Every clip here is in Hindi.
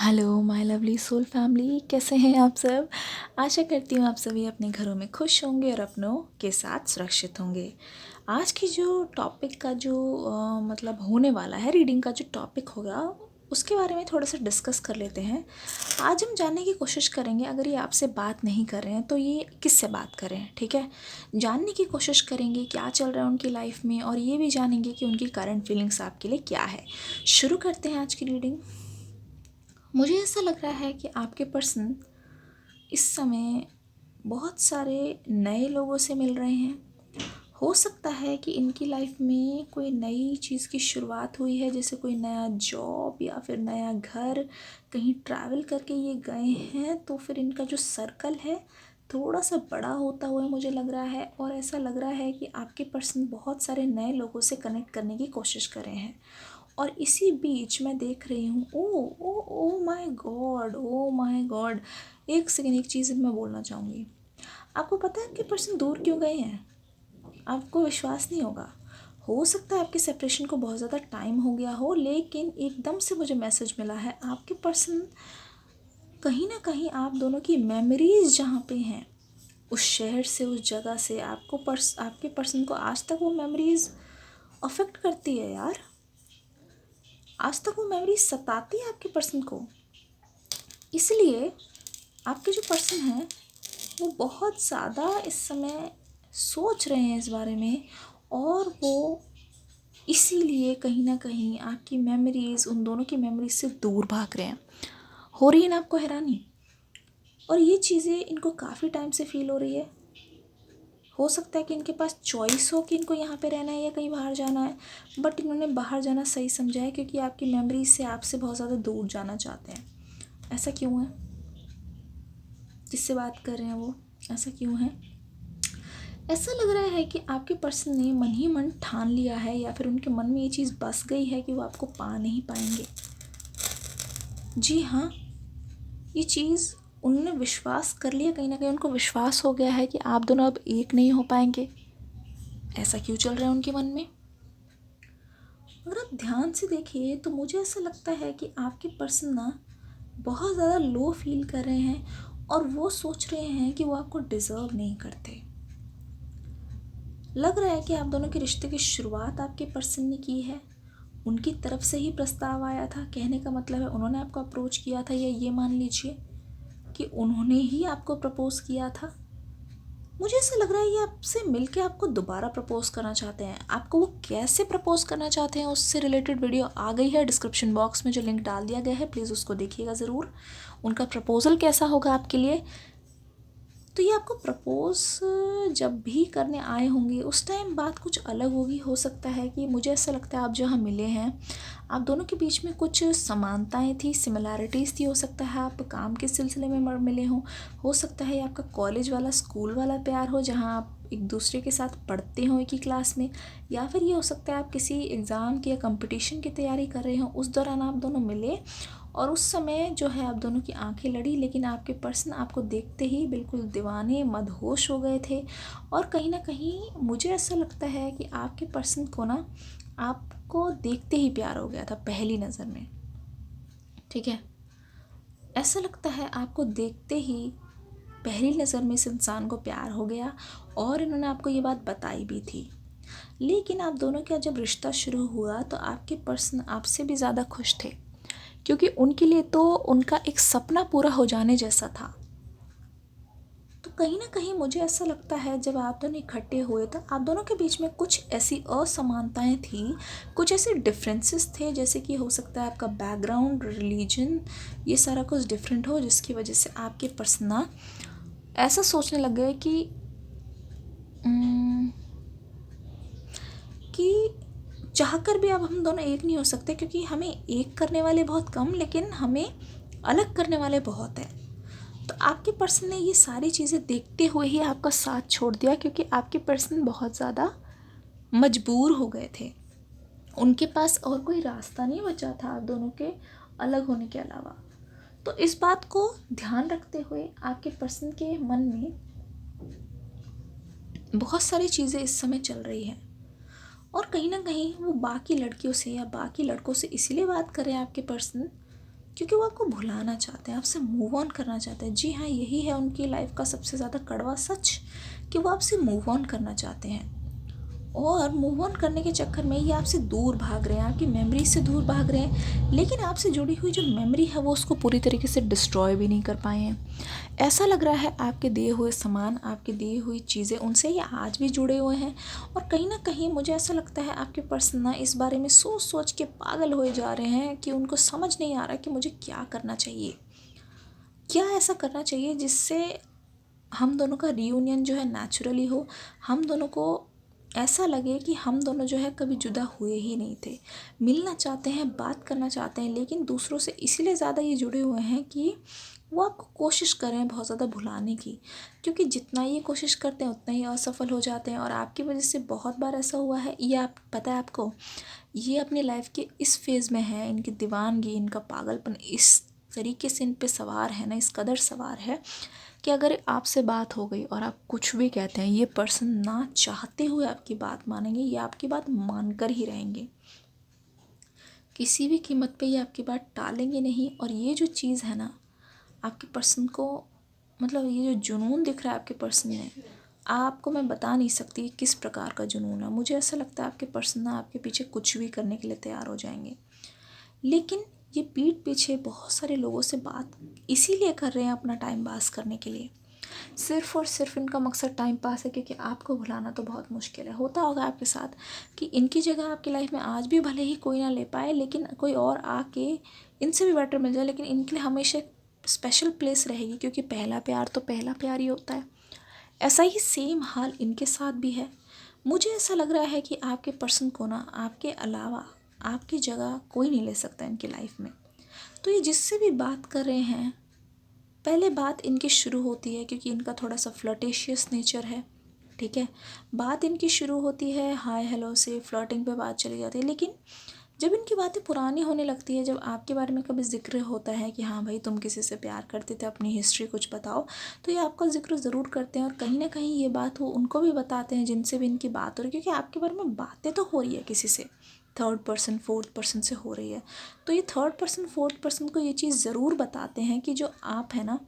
Hello my lovely soul family, कैसे हैं आप सब। आशा करती हूँ आप सभी अपने घरों में खुश होंगे और अपनों के साथ सुरक्षित होंगे। आज की जो टॉपिक का जो मतलब होने वाला है, रीडिंग का जो टॉपिक होगा उसके बारे में थोड़ा सा डिस्कस कर लेते हैं। आज हम जानने की कोशिश करेंगे, अगर ये आपसे बात नहीं कर रहे हैं तो ये किससे बात कर रहे हैं। ठीक है, जानने की कोशिश करेंगे क्या चल रहा है उनकी लाइफ में, और ये भी जानेंगे कि उनकी करंट फीलिंग्स आपके लिए क्या है। शुरू करते हैं आज की रीडिंग। मुझे ऐसा लग रहा है कि आपके पर्सन इस समय बहुत सारे नए लोगों से मिल रहे हैं। हो सकता है कि इनकी लाइफ में कोई नई चीज़ की शुरुआत हुई है, जैसे कोई नया जॉब या फिर नया घर, कहीं ट्रैवल करके ये गए हैं, तो फिर इनका जो सर्कल है थोड़ा सा बड़ा होता हुआ मुझे लग रहा है। और ऐसा लग रहा है कि आपके पर्सन बहुत सारे नए लोगों से कनेक्ट करने की कोशिश कर रहे हैं। और इसी बीच मैं देख रही हूँ, oh oh oh my god, oh my god. एक सेकेंड, एक चीज़ मैं बोलना चाहूँगी। आपको पता है आपके पर्सन दूर क्यों गए हैं? आपको विश्वास नहीं होगा। हो सकता है आपके सेपरेशन को बहुत ज़्यादा टाइम हो गया हो, लेकिन एकदम से मुझे मैसेज मिला है आपके पर्सन कहीं ना कहीं आप दोनों की मेमोरीज जहाँ पे हैं, उस शहर से, उस जगह से आपके पर्सन को आज तक वो मेमोरीज अफेक्ट करती है यार। आज तक वो मेमोरी सताती है आपके पर्सन को। इसलिए आपके जो पर्सन हैं वो बहुत ज़्यादा इस समय सोच रहे हैं इस बारे में, और वो इसीलिए कहीं ना कहीं आपकी मेमोरीज़, उन दोनों की मेमोरीज से दूर भाग रहे हैं। हो रही है ना आपको हैरानी? और ये चीज़ें इनको काफ़ी टाइम से फील हो रही है। हो सकता है कि इनके पास चॉइस हो कि इनको यहाँ पे रहना है या कहीं बाहर जाना है, बट इन्होंने बाहर जाना सही समझा है, क्योंकि आपकी मेमोरीज से आपसे बहुत ज़्यादा दूर जाना चाहते हैं। ऐसा क्यों है? जिससे बात कर रहे हैं वो ऐसा क्यों है? ऐसा लग रहा है कि आपके पर्सन ने मन ही मन ठान लिया है, या फिर उनके मन में ये चीज़ बस गई है कि वो आपको पा नहीं पाएंगे। जी हाँ, ये चीज़ उन्होंने विश्वास कर लिया, कहीं ना कहीं उनको विश्वास हो गया है कि आप दोनों अब एक नहीं हो पाएंगे। ऐसा क्यों चल रहा है उनके मन में? अगर आप ध्यान से देखिए तो मुझे ऐसा लगता है कि आपके पर्सन ना बहुत ज़्यादा लो फील कर रहे हैं, और वो सोच रहे हैं कि वो आपको डिज़र्व नहीं करते। लग रहा है कि आप दोनों के रिश्ते की शुरुआत आपके पर्सन ने की है। उनकी तरफ से ही प्रस्ताव आया था, कहने का मतलब है उन्होंने आपको अप्रोच किया था, या ये मान लीजिए कि उन्होंने ही आपको प्रपोज़ किया था। मुझे ऐसा लग रहा है ये आपसे मिलके आपको दोबारा प्रपोज़ करना चाहते हैं। आपको वो कैसे प्रपोज़ करना चाहते हैं उससे रिलेटेड वीडियो आ गई है डिस्क्रिप्शन बॉक्स में, जो लिंक डाल दिया गया है, प्लीज़ उसको देखिएगा ज़रूर। उनका प्रपोज़ल कैसा होगा आपके लिए। तो ये आपको प्रपोज़ जब भी करने आए होंगे उस टाइम बात कुछ अलग होगी। हो सकता है कि, मुझे ऐसा लगता है आप जहाँ मिले हैं आप दोनों के बीच में कुछ समानताएं थी, सिमिलैरिटीज़ थी। हो सकता है आप काम के सिलसिले में मिले हों। हो सकता है आपका कॉलेज वाला, स्कूल वाला प्यार हो, जहाँ आप एक दूसरे के साथ पढ़ते हो एक ही क्लास में। या फिर ये हो सकता है आप किसी एग्ज़ाम की या कंपटीशन की तैयारी कर रहे हो, उस दौरान आप दोनों मिले और उस समय जो है आप दोनों की आंखें लड़ी, लेकिन आपके पर्सन आपको देखते ही बिल्कुल दीवाने मदहोश हो गए थे। और कहीं ना कहीं मुझे ऐसा लगता है कि आपके पर्सन को ना आपको देखते ही प्यार हो गया था पहली नज़र में। ठीक है, ऐसा लगता है आपको देखते ही पहली नज़र में इस इंसान को प्यार हो गया, और इन्होंने आपको ये बात बताई भी थी। लेकिन आप दोनों का जब रिश्ता शुरू हुआ तो आपके पर्सन आपसे भी ज़्यादा खुश थे, क्योंकि उनके लिए तो उनका एक सपना पूरा हो जाने जैसा था। तो कहीं ना कहीं मुझे ऐसा लगता है जब आप दोनों इकट्ठे हुए तो आप दोनों के बीच में कुछ ऐसी असमानताएं थी, कुछ ऐसे डिफरेंसेस थे, जैसे कि हो सकता है आपका बैकग्राउंड, रिलीजन, ये सारा कुछ डिफरेंट हो, जिसकी वजह से आपके पर्सना ऐसा सोचने लग गए उम, कि चाहकर भी अब हम दोनों एक नहीं हो सकते, क्योंकि हमें एक करने वाले बहुत कम, लेकिन हमें अलग करने वाले बहुत हैं। तो आपके पर्सन ने ये सारी चीज़ें देखते हुए ही आपका साथ छोड़ दिया, क्योंकि आपके पर्सन बहुत ज़्यादा मजबूर हो गए थे। उनके पास और कोई रास्ता नहीं बचा था आप दोनों के अलग होने के अलावा। तो इस बात को ध्यान रखते हुए आपके पर्सन के मन में बहुत सारी चीज़ें इस समय चल रही हैं, और कहीं ना कहीं वो बाकी लड़कियों से या बाकी लड़कों से इसीलिए बात कर रहे हैं आपके पर्सन, क्योंकि वो आपको भुलाना चाहते हैं, आपसे मूव ऑन करना चाहते हैं। जी हाँ, यही है उनकी लाइफ का सबसे ज़्यादा कड़वा सच, कि वो आपसे मूव ऑन करना चाहते हैं। और मूव ऑन करने के चक्कर में ये आपसे दूर भाग रहे हैं, आपकी मेमोरी से दूर भाग रहे हैं, लेकिन आपसे जुड़ी हुई जो मेमोरी है वो उसको पूरी तरीके से डिस्ट्रॉय भी नहीं कर पाए हैं। ऐसा लग रहा है आपके दिए हुए सामान, आपकी दी हुई चीज़ें, उनसे ये आज भी जुड़े हुए हैं। और कहीं ना कहीं मुझे ऐसा लगता है आपके पर्सन ना इस बारे में सोच सोच के पागल हुए जा रहे हैं कि उनको समझ नहीं आ रहा कि मुझे क्या करना चाहिए, क्या ऐसा करना चाहिए जिससे हम दोनों का रियूनियन जो है नेचुरली हो, हम दोनों को ऐसा लगे कि हम दोनों जो है कभी जुदा हुए ही नहीं थे। मिलना चाहते हैं, बात करना चाहते हैं, लेकिन दूसरों से इसीलिए ज़्यादा ये जुड़े हुए हैं कि वो आपको कोशिश कर रहे हैं बहुत ज़्यादा भुलाने की, क्योंकि जितना ये कोशिश करते हैं उतना ही असफल हो जाते हैं। और आपकी वजह से बहुत बार ऐसा हुआ है, ये आप पता है आपको, ये अपनी लाइफ के इस फेज़ में है, इनकी दीवानगी, इनका पागलपन इस तरीके से इन पे सवार है ना, इस कदर सवार है कि अगर आपसे बात हो गई और आप कुछ भी कहते हैं, ये पर्सन ना चाहते हुए आपकी बात मानेंगे, ये आपकी बात मानकर ही रहेंगे। किसी भी कीमत पे ये आपकी बात टालेंगे नहीं। और ये जो चीज़ है ना, आपके पर्सन को, मतलब ये जो जुनून दिख रहा है आपके पर्सन में, आपको मैं बता नहीं सकती किस प्रकार का जुनून है। मुझे ऐसा लगता है आपके पर्सन ना आपके पीछे कुछ भी करने के लिए तैयार हो जाएंगे। लेकिन ये पीठ पीछे बहुत सारे लोगों से बात इसीलिए कर रहे हैं अपना टाइम पास करने के लिए। सिर्फ़ और सिर्फ इनका मकसद टाइम पास है, क्योंकि आपको भुलाना तो बहुत मुश्किल है। होता होगा आपके साथ कि इनकी जगह आपकी लाइफ में आज भी भले ही कोई ना ले पाए, लेकिन कोई और आके इनसे भी बेटर मिल जाए, लेकिन इनके लिए हमेशा स्पेशल प्लेस रहेगी, क्योंकि पहला प्यार तो पहला प्यार ही होता है। ऐसा ही सेम हाल इनके साथ भी है। मुझे ऐसा लग रहा है कि आपके पर्सन को ना आपके अलावा आपकी जगह कोई नहीं ले सकता इनकी लाइफ में। तो ये जिससे भी बात कर रहे हैं, पहले बात इनकी शुरू होती है, क्योंकि इनका थोड़ा सा फ्लर्टेशियस नेचर है, ठीक है। बात इनकी शुरू होती है हाय हेलो से, फ्लर्टिंग पे बात चली जाती है। लेकिन जब इनकी बातें पुरानी होने लगती है, जब आपके बारे में कभी जिक्र होता है कि हाँ भाई तुम किसी से प्यार करते थे, अपनी हिस्ट्री कुछ बताओ, तो ये आपका जिक्र ज़रूर करते हैं। और कहीं ना कहीं ये बात वो उनको भी बताते हैं जिनसे भी इनकी बात हो रही है, क्योंकि आपके बारे में बातें तो हो रही है किसी से, थर्ड पर्सन फोर्थ पर्सन से हो रही है। तो ये थर्ड पर्सन फोर्थ पर्सन को ये चीज़ ज़रूर बताते हैं कि जो आप है ना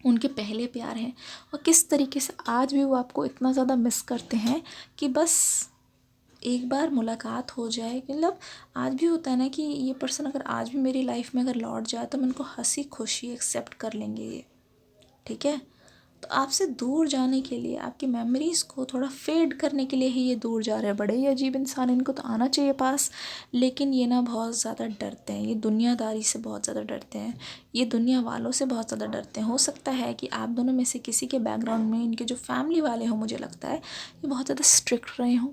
उनके पहले प्यार हैं, और किस तरीके से आज भी वो आपको इतना ज़्यादा मिस करते हैं कि बस एक बार मुलाकात हो जाए। मतलब आज भी होता है ना कि ये पर्सन अगर आज भी मेरी लाइफ में अगर लौट जाए तो मैं उनको हंसी खुशी एक्सेप्ट कर लेंगे ये, ठीक है। तो आपसे दूर जाने के लिए, आपकी मेमोरीज़ को थोड़ा फेड करने के लिए ही ये दूर जा रहे हैं। बड़े ही अजीब इंसान, इनको तो आना चाहिए पास, लेकिन ये ना बहुत ज़्यादा डरते हैं, ये दुनियादारी से बहुत ज़्यादा डरते हैं, ये दुनिया वालों से बहुत ज़्यादा डरते हैं। हो सकता है कि आप दोनों में से किसी के बैकग्राउंड में इनके जो फैमिली वाले हों, मुझे लगता है ये बहुत ज़्यादा स्ट्रिक्ट रहे हों,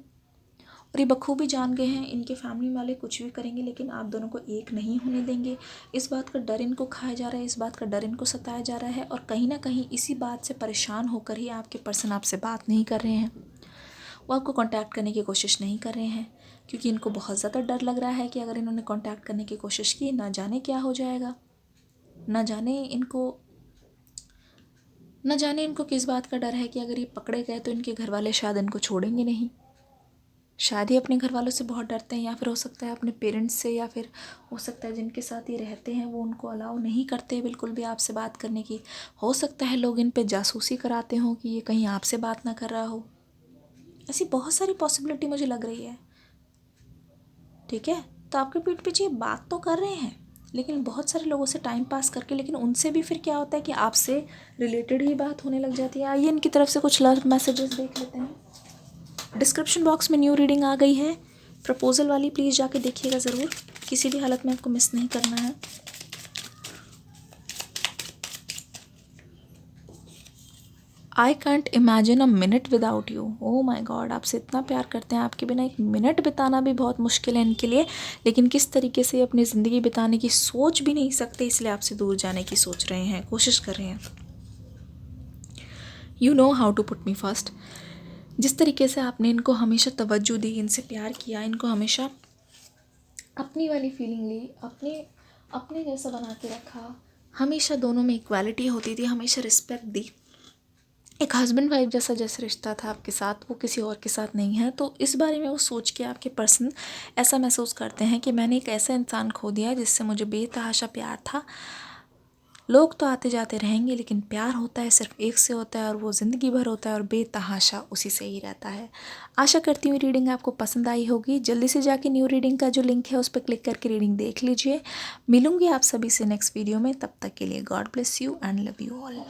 और ये बखूबी जान गए हैं इनके फैमिली वाले कुछ भी करेंगे लेकिन आप दोनों को एक नहीं होने देंगे। इस बात का डर इनको खाया जा रहा है, इस बात का डर इनको सताया जा रहा है, और कहीं ना कहीं इसी बात से परेशान होकर ही आपके पर्सन आपसे बात नहीं कर रहे हैं, वो आपको कांटेक्ट करने की कोशिश नहीं कर रहे हैं, क्योंकि इनको बहुत ज़्यादा डर लग रहा है कि अगर इन्होंने कांटेक्ट करने की कोशिश की, ना जाने क्या हो जाएगा, न जाने इनको किस बात का डर है कि अगर ये पकड़े गए तो इनके घर वाले शायद इनको छोड़ेंगे नहीं। शायद ही अपने घर वालों से बहुत डरते हैं, या फिर हो सकता है अपने पेरेंट्स से, या फिर हो सकता है जिनके साथ ये रहते हैं वो उनको अलाउ नहीं करते बिल्कुल भी आपसे बात करने की। हो सकता है लोग इन पे जासूसी कराते हों कि ये कहीं आपसे बात ना कर रहा हो। ऐसी बहुत सारी पॉसिबिलिटी मुझे लग रही है, ठीक है। तो आपके पीठ पीछे ये बात तो कर रहे हैं, लेकिन बहुत सारे लोगों से टाइम पास करके, लेकिन उनसे भी फिर क्या होता है कि आपसे रिलेटेड ही बात होने लग जाती है। आइए इनकी तरफ से कुछ लव मैसेजेस देख लेते हैं। डिस्क्रिप्शन बॉक्स में न्यू रीडिंग आ गई है, प्रपोजल वाली, प्लीज़ जाके देखिएगा ज़रूर, किसी भी हालत में आपको मिस नहीं करना है। I can't imagine a minute without you. Oh my God, आपसे इतना प्यार करते हैं, आपके बिना एक मिनट बिताना भी बहुत मुश्किल है इनके लिए, लेकिन किस तरीके से अपनी ज़िंदगी बिताने की सोच भी नहीं सकते, इसलिए आपसे दूर जाने की सोच रहे हैं, कोशिश कर रहे हैं। You know how to put me first. जिस तरीके से आपने इनको हमेशा तवज्जो दी, इनसे प्यार किया, इनको हमेशा अपनी वाली फीलिंग ली, अपने अपने जैसा बना के रखा, हमेशा दोनों में इक्वालिटी होती थी, हमेशा रिस्पेक्ट दी, एक हस्बैंड वाइफ जैसा जैसे रिश्ता था आपके साथ वो किसी और के साथ नहीं है। तो इस बारे में वो सोच के आपके पर्सन ऐसा महसूस करते हैं कि मैंने एक ऐसा इंसान खो दिया जिससे मुझे बेतहाशा प्यार था। लोग तो आते जाते रहेंगे लेकिन प्यार होता है सिर्फ एक से होता है और वो ज़िंदगी भर होता है और बेतहाशा उसी से ही रहता है। आशा करती हूँ रीडिंग आपको पसंद आई होगी। जल्दी से जाके न्यू रीडिंग का जो लिंक है उस पर क्लिक करके रीडिंग देख लीजिए। मिलूंगी आप सभी से नेक्स्ट वीडियो में। तब तक के लिए God bless you and love you all.